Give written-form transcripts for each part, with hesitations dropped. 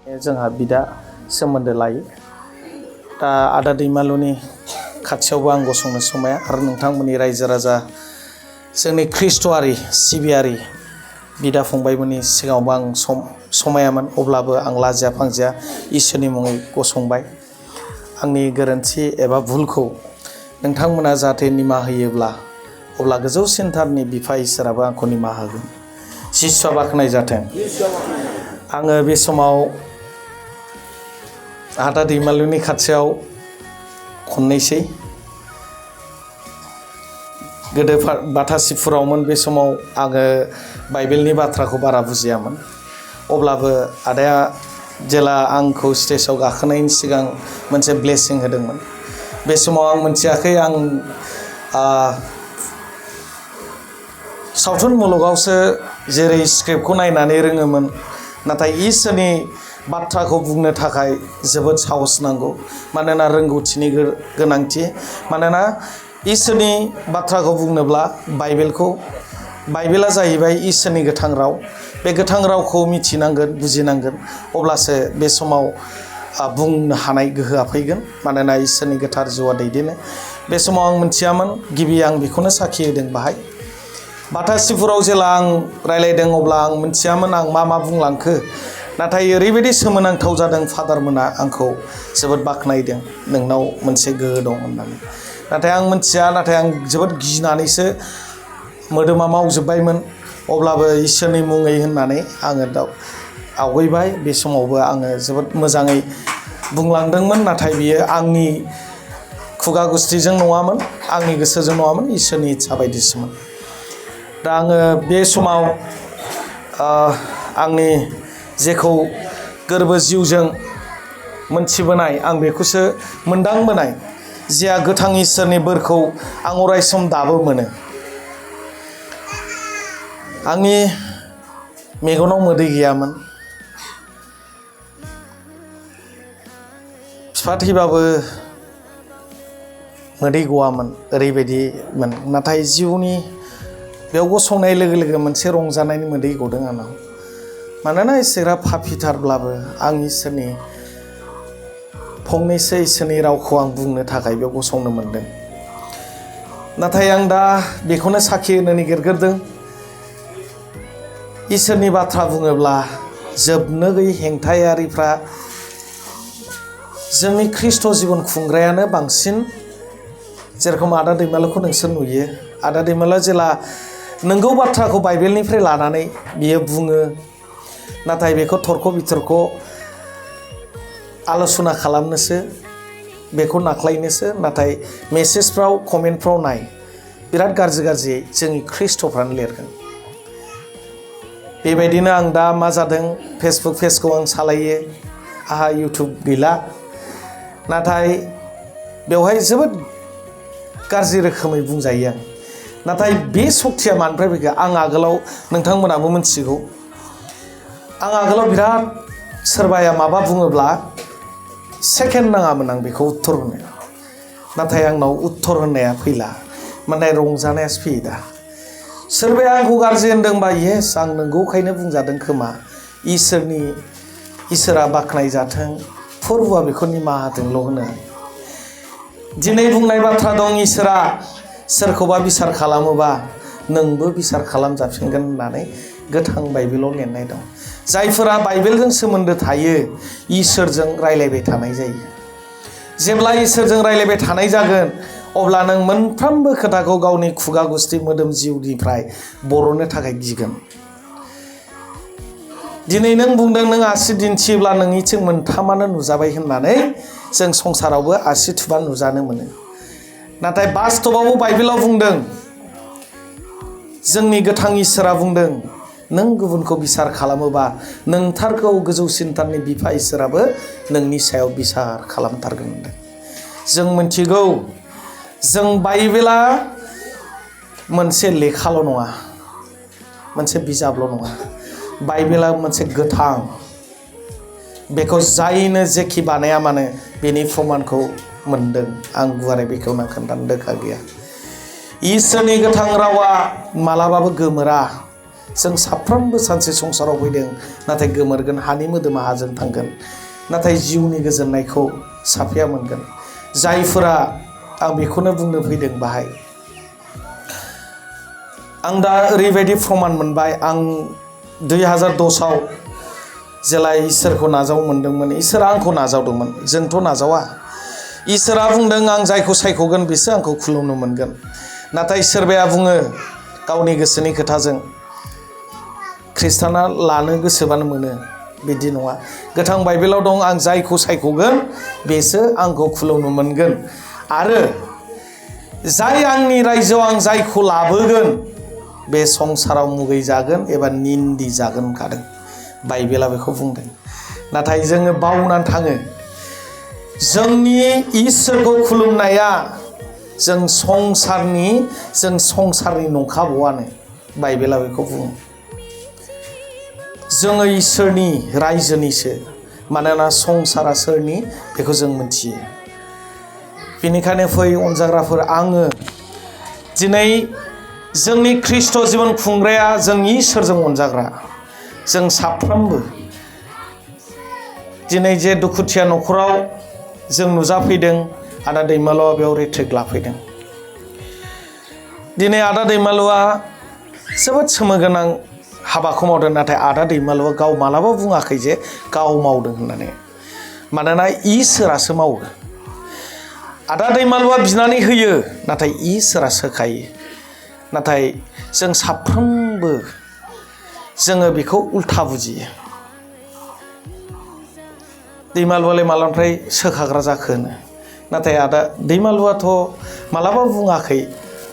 जोंहा बिदा सोमोन्दो लायो। दा आदा दैमालुनि खाथियावबो आं गसंनो समाया आरो नोंथांमोननि रायजो राजा जोंनि ख्रिस्ट'आरि सिबियारि बिदा फंबायमोननि सिगाङावबो आं समायामोन। अब्लाबो आं लाजिया फांजिया इसोरनि मुङै गसंबाय। आंनि गोरोन्थि एबा भुलखौ नोंथांमोना जाहाथे निमाहा होयोब्ला अब्ला गोजौसिनथारनि बिफा इसोराबो आंखौ निमाहा होगोन। जिसुआ बाख्नाय जाथों। आङो बे समाव आदा दैमालुनि खाथियाव खननैसै गोदो बाथासिफुरावमोन। बे समाव आङो बाइबेलनि बाथ्राखौ बारा बुजियामोन। अब्लाबो आदाया जेला आंखौ स्टेजाव गाखोनायनि सिगां मोनसे ब्लेसिं होदोंमोन। बे समाव आं मोनथियाखै। आं सावथुन मुलुगावसो जेरै स्क्रिप्टखौ नायनानै रोङोमोन, नाथाय इसोरनि बाथ्राखौ बुंनो थाखाय जोबोद साहस नांगौ। मानोना रोंगौथिनि गोनांथि। मानोना इसोरनि बाथ्राखौ बुंनोब्ला बाइबेला जाहैबाय इसोरनि गोथां राव। बे गोथां रावखौ मिथिनांगोन, बुजिनांगोन। अब्लासो बे समाव बुंनो हानाय गोहोआ फैगोन। मानोना इसोरनि गोथार जिउआ दैदेनो। बे समाव आं मोनथियामोन। गिबि आं बेखौनो साखि होदों बाहाय बाथासिफुराव जेला आं रायलायदों, अब्ला आं मोनथियामोन आं मा बुंलांखो। नाथाय ओरैबायदि सोमोनांथाव जादों, फादारमोना आंखौ जोबोद बाख्नायदों, नोंनाव मोनसे गोहो दं होननानै। नाथाय आं मोनथिया। नाथाय आं जोबोद गिनानैसो मोदोमा मावजोब्बायमोन। अब्लाबो इसोरनि मुङै होननानै आङो आवगायबाय। बे समावबो आङो जोबोद मोजाङै बुंलांदोंमोन। नाथाय बियो आंनि खुगा गुस्थिजों नङामोन, आंनि गोसोजों नङामोन, इसोरनि इच्छा बायदिसोमोन। दा आङो बे समाव आंनि जेखौ गोरबो जिउजों मोनथिबोनाय, आं बेखौसो मोनदांबोनाय। जिया गोथां इसोरनि बोरखौ आं अरायसम दाबो मोनो। आंनि मेगनाव मोदै गैयामोन। बिफा थैबाबो मोदै गवामोन, ओरैबायदिमोन। नाथाय जिउनि बेयाव गसंनाय लोगो लोगो मोनसे रंजानायनि मोदै गदों आंनाव। मानोना इसोरा पापिथारब्लाबो आं इसोरनि फंनैसो इसोरनि रावखौ आं बुंनो थाखाय बेयाव गसंनो मोनदों। नाथाय आं दा बेखौनो साखि होनो नागिरग्रोदों। इसोरनि बाथ्रा बुङोब्ला जोबनो गैयै हेंथायारिफ्रा जोंनि ख्रिस्ट' जिबन खुंग्रायानो बांसिन। जेरखम आदा दैमालुखौ नोंसोर नुयो। आदा दैमालुआ जेला नंगौ बाथ्राखौ बाइबेलनिफ्राय लानानै बियो बुङो, नाथाय बेखौ थरख' बिथरख' आल'सना खालामनोसो, बेखौ नाख्लायनोसो। नाथाय मेसेजफ्राव, कमेन्टफ्राव नाय, बिराद गाज्रि जोंनि ख्रिस्ट'फ्रानो लिरगोन। बेबायदिनो आं दा मा जादों, फेसबुक पेजखौ आं सालायो। आंहा इउटुब गैला। नाथाय बेवहाय जोबोद गाज्रि रोखोमै बुंजायो आं। नाथाय बे सक्तिया मानिफ्राय फैखो? आं आगोलाव, नोंथांमोनाबो मिथिगौ, आं आगोलाव बिराद सोरबाया माबा बुङोब्ला सेकेन्ड नाङामोन आं बेखौ उत्तर होनो। नाथाय आंनाव उत्तर होननाया फैला। माने रंजानायासो फैयो दा। सोरबाया आंखौ गाज्रि होनदोंबा येस, आं नंगौखायनो बुंजादों खोमा। इसोरा बाख्नाय जाथों, फोरबुआ बेखौ निमाहा होथोंल' होनो। दिनै बुंनाय बाथ्रा दं, इसोरा सोरखौबा बिसार खालामोबा नोंबो बिसार खालामजाफिनगोन होननानै गोथां बाइबेलाव लिरनाय दं। जायफोरा बाइबेलजों सोमोन्दो थायो, इसोरजों रायलायबाय थानाय जायो। जेब्ला इसोरजों रायलायबाय थानाय जागोन, अब्ला नों मोनफ्रोमबो खोथाखौ गावनि खुगा गुस्थि मोदोम जिउनिफ्राय बरननो थाखाय गिगोन। दिनै नों बुंदों नों आसि दिन्थियोब्ला नोंनिथिं मोनथामानो नुजाबाय होननानै जों संसारावबो आसि थुबा नुजानो मोनो। नाथाय बास्तबावबो बाइबेलाव बुंदों, जोंनि गोथां इसोरा बुंदों, नों गुबुनखौ बिसार खालामोबा नोंथारखौ गोजौसिनथारनि बिफा इसोराबो नोंनि सायाव बिसार खालामथारगोन होनदों। जों मिथिगौ, जों बाइबेला मोनसे लेखाल' नङा, मोनसे बिजाबल' नङा। बाइबेला मोनसे गोथां। बेखौ जायनो जेखि बानाया मानो बेनि प्रमानखौ मोनदों। आं गुवारै बेखेवना खोन्थानो दोखा गैया। इसोरनि गोथां रावा मालाबाबो गोमोरा। जों साफ्रोमबो सानसे संसाराव फैदों नाथाय गोमोरगोन हानि मोदोमा हाजों थांगोन नाथाय जिउनि गोजोननायखौ साफाया मोनगोन जायफोरा आं बेखौनो बुंनो फैदों बाहाय आं दा ओरैबायदि प्रमान मोनबाय आं 2010आव जेला इसोरखौ नाजाव मोनदोंमोन इसोरा आंखौ नाजावदोंमोन जोंथ' नाजावा इसोरा बुंदों आं जायखौ सायख'गोन बिसो आंखौ खुलुमनो मोनगोन नाथाय सोरबाया बुङो गावनि गोसोनि खोथाजों ख्रिस्टाना लानो गोसोबानो मोनो बिदि नङा गोथां बाइबेलाव दं आं जायखौ सायख'गोन बेसो आंखौ खुलुमनो मोनगोन आरो जाय आंनि रायजोआव आं जायखौ लाबोगोन बे संसाराव मुगै जागोन एबा निन्दि जागोन होनखादों बाइबेला बेखौ बुंदों नाथाय जोङो बावनानै थाङो जोंनि इसोरखौ खुलुमनाया जों संसारनि नंखाबावानो बाइबेला बेखौ बुङो जोङो इसोरनि रायजोनिसो मानोना संसारा सोरनि बेखौ जों मिथियो बेनिखायनो फै अनजाग्राफोर आङो दिनै जोंनि ख्रिस्ट' जिबन खुंग्राया जों इसोरजों अनजाग्रा जों साफ्रोमबो दिनै जे दुखुथिया न'खराव जों नुजाफैदों आदा दैमालुआ बेयाव रिट्रिट लाफैदों दिनै आदा दैमालुआ जोबोद सोमोगोनां हाबाखौ मावदों नाथाय आदा दैमालुआ गाव मालाबा बुङाखै जे गाव मावदों होननानै मानोना इसोरासो मावो आदा दैमालुआ बिनानै होयो नाथाय इसोरासो होखायो नाथाय जों साफ्रोमबो जोङो बेखौ उल्था बुजियो दैमालुआलाय मालानिफ्राय सोखाग्रा जाखो होनो नाथाय आदा दैमालुआथ' मालाबा बुङाखै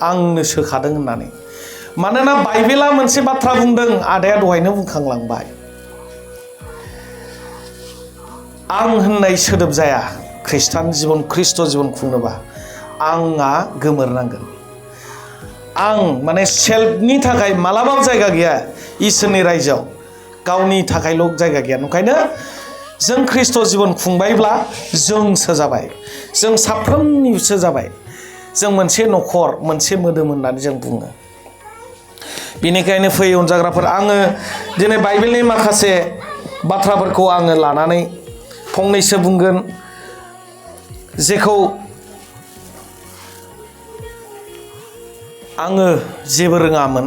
आंनो सोखादों होननानै मानोना बाइबेला मोनसे बाथ्रा बुंदों आदाया दहायनो बुंखांलांबाय आं होननाय सोदोब जाया ख्रिस्ट' जिबन खुंनोबा आंआ गोमोरनांगोन आं माने सेल्फनि थाखाय मालाबाबो जायगा गैया इसोरनि रायजोआव गावनि थाखायल' जायगा गैया ओंखायनो जों ख्रिस्ट' जिबन खुंबायब्ला जोंसो जाबाय जों साफ्रोमनिसो जाबाय जों मोनसे न'खर मोनसे मोदोम होननानै जों बुङो बेनिखायनो फै अनजाग्राफोर आङो दिनै बाइबेलनि माखासे बाथ्राफोरखौ आङो लानानै फंनैसो बुंगोन जेखौ आङो जेबो रोङामोन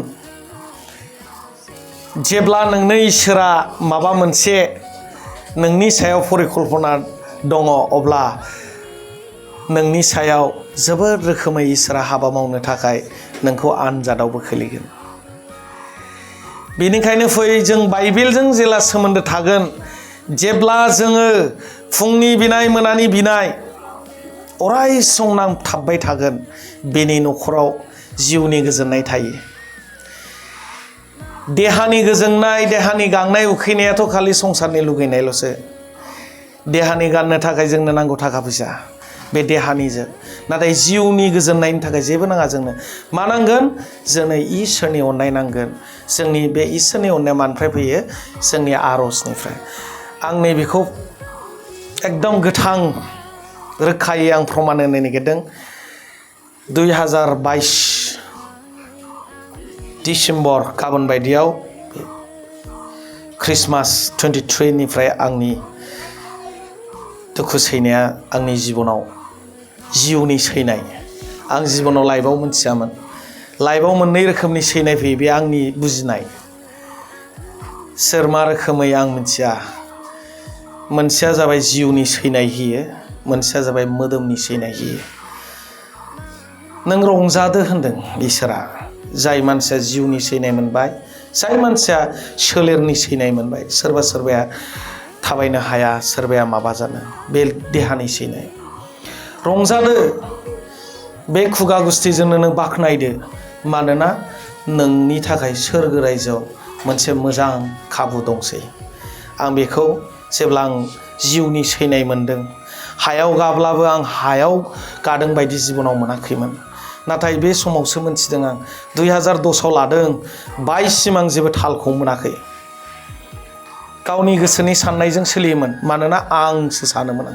जेब्ला नोंनो इसोरा माबा मोनसे नोंनि सायाव परिकल्पना दङ अब्ला नोंनि सायाव जोबोद रोखोमै इसोरा हाबा मावनो थाखाय नोंखौ आनजादावबो खोलैगोन बेनिखायनो फै जों बाइबेलजों जेला सोमोन्दो थागोन जेब्ला जोङो फुंनि बिनाय मोनानि बिनाय अराय सम नांथाबबाय थागोन बेनि न'खराव जिउनि गोजोननाय थायो देहानि गोजोननाय देहानि गांनाय उखैनायाथ' खालि संसारनि लुगैनायल'सो देहानि गाननो थाखाय जोंनो नांगौ थाखा फैसा बे देहानिजों नाथाय जिउनि गोजोननायनि थाखाय जेबो नाङा जोंनो मा नांगोन जोंनो इसोरनि अननाय नांगोन जोंनि बे इसोरनि अननाया मानिफ्राय फैयो जोंनि आर'जनिफ्राय आं नैबेखौ एकदम गोथां रोखायै आं प्रमान होनो नागिरदों 2022 डिसेम्बर गाबोन बायदियाव ख्रिस्टमास 23निफ्राय आंनि दुखु सैनाया आंनि जिबनाव जिउनि सैनाय आं जिबनाव लाइफआव मोनथियामोन लाइफआव मोननै रोखोमनि सैनाय फैयो बे आंनि बुजिनाय सोर मा रोखोमै आं मिथिया मोनसेया जाबाय जिउनि सैनाय होयो मोनसेया जाबाय मोदोमनि सैनाय होयो नों रंजादो होनदों इसोरा जाय मानसिया जिउनि सैनाय मोनबाय जाय मानसिया सोलेरनि सैनाय मोनबाय सोरबाया थाबायनो हाया सोरबाया माबा जानो बे देहानि सैनाय रंजादो बे खुगा गुस्थिजोंनो नों बाख्नायदो मानोना नोंनि थाखाय सोरगो रायजोआव मोनसे मोजां खाबु दंसै आं बेखौ जेब्ला आं जिउनि सैनाय मोनदों हायाव गाब्लाबो आं हायाव गादों बायदि जिबनाव मोनाखैमोन नाथाय बे समावसो मोनथिदों आं 2010आव लादों 22सिम आं जेबो थालखौ मोनाखै गावनि गोसोनि साननायजों सोलियोमोन मानोना आंसो सानोमोन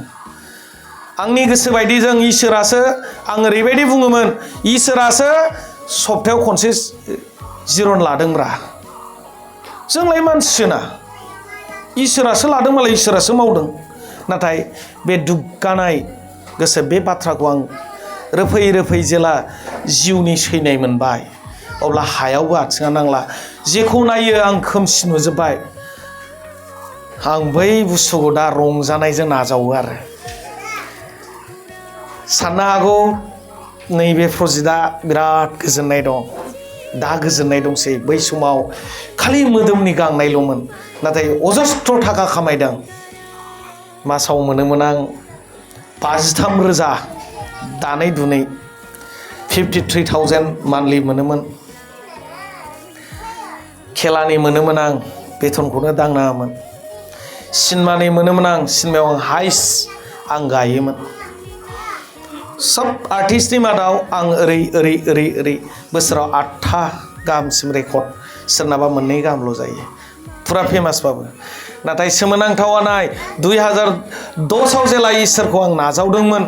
आंनि गोसो बायदि जों इसोरासो आं ओरैबायदि बुङोमोन इसोरासो सप्तायाव खनसे जिरन लादोंब्रा जोंलाय मानसिना इसोरासो लादों मालाय इसोरासो मावदों नाथाय बे दुग्गानाय गोसो बे बाथ्राखौ आं रोफै रोफै जेला जिउनि सैनाय मोनबाय अब्ला हायावबो आथिङा नांला जेखौ नायो आं खोमसि नुजोब्बाय आं बै बुस्थुखौ दा रंजानायजों नाजावो आरो साननो हागौ नैबे प्रजेक्टआ बिराद गोजोननाय दं दा गोजोननाय दंसै बै समाव खालि मोदोमनि गांनायल'मोन नाथाय अजस्त्र थाखा खामायदों मासाव मोनोमोन आं 53,000 दानै दुनै 53,000 मान्थलि मोनोमोन खेलानि मोनोमोन आं बेथनखौनो दांनाङामोन सिनेमानि मोनोमोन आं सिनेमायाव आं हाइस्ट आं गायोमोन सब आर्टिस्टनि मादाव आं ओरै बोसोराव 8था गाहामसिम रेकर्ड सोरनाबा 2 गाहामल' जायो फुरा फेमासबाबो नाथाय सोमोनांथावा नाय 2010आव जेला इसोरखौ आं नाजावदोंमोन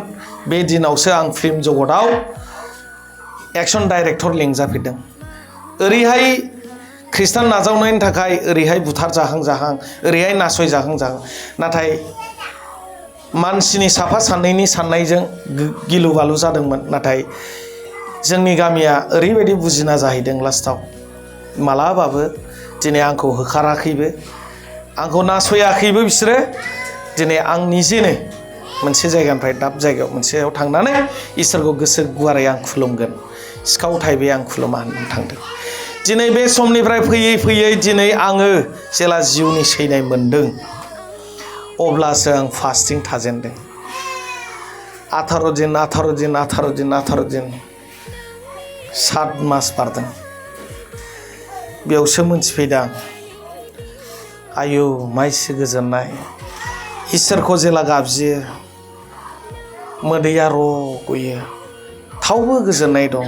बे दिनावसो आं फिल्म जगताव एक्सन डाइरेक्टर लिंजाफेरदों ओरैहाय खृष्टान नाजावनायनि थाखाय ओरैहाय बुथार जाहां ओरैहाय नासय जाहां नाथाय मानसिनि साफा सानैनि साननायजों गिलु बालु जादोंमोन नाथाय जोंनि गामिया ओरैबायदि बुजिना जाहैदों लास्टाव मालाबाबो दिनै आंखौ होखाराखैबो आंखौ नासयाखैबो बिसोरो दिनै आं निजेनो मोनसे जायगानिफ्राय दाब जायगायाव मोनसेयाव थांनानै इसोरखौ गोसो गुवारै आं खुलुमगोन सिखाव थाइबै आं खुलुमा होननानै थांदों दिनै बे समनिफ्राय फैयै दिनै आङो जेला जिउनि सैनाय मोनदों अब्लासो आं फास्टिं थाजेनदों 18 दिन 7 मास बारदों बेयावसो मोनथिफैदों आयौ माइसो गोजोननाय इसोरखौ जेला गाबजियो मोदैया रग'यो थावबो गोजोननाय दं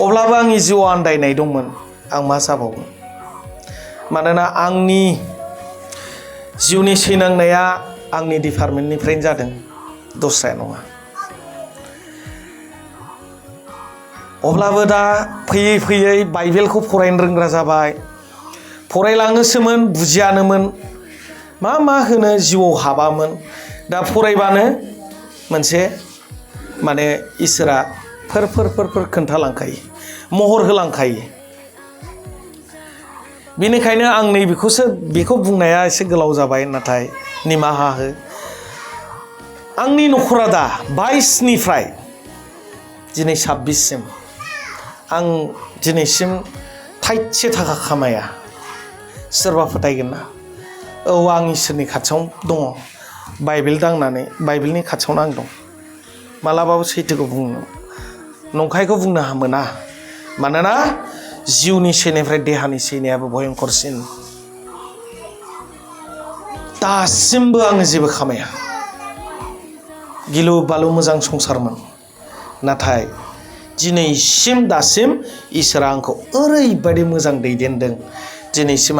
अब्लाबो आंनि जिउआव आन्दायनाय दंमोन आं मा जाबावगोन मानोना आंनि जिउनि सैनांनाया आंनि डिपार्टमेन्टनिफ्रायनो जादों दस्राया नङा अब्लाबो दा फैयै बाइबेलखौ फरायनो रोंग्रा जाबाय फरायलाङोसोमोन बुजियानोमोन मा होनो जिउआव हाबामोन दा फरायबानो मोनसे माने इसोरा फोर खोन्थालांखायो महर होलांखायो बेनिखायनो आं बेखौ बुंनाया एसे गोलाव जाबाय नाथाय निमाहा हो आंनि नखरा दा 22निफ्राय दिनै 26सिम आं दिनैसिम थाइसे थाखा खामाया सोरबा फोथायगोन ना औ आं इसोरनि खाथियाव दङ बाइबेल दांनानै बाइबेलनि खाथियावनो आं दं मालाबाबो सैथोखौ बुंनो नंखायखौ बुंनो मोना मानोना जिउनि सैनायनिफ्राय देहानि सैनायाबो भयंकरसिन दासिमबो आङो जेबो खामाया गिलु बालु मोजां संसारमोन नाथाय दासिम इसोरा आंखौ ओरैबायदि मोजां दैदेनदों दिनैसिम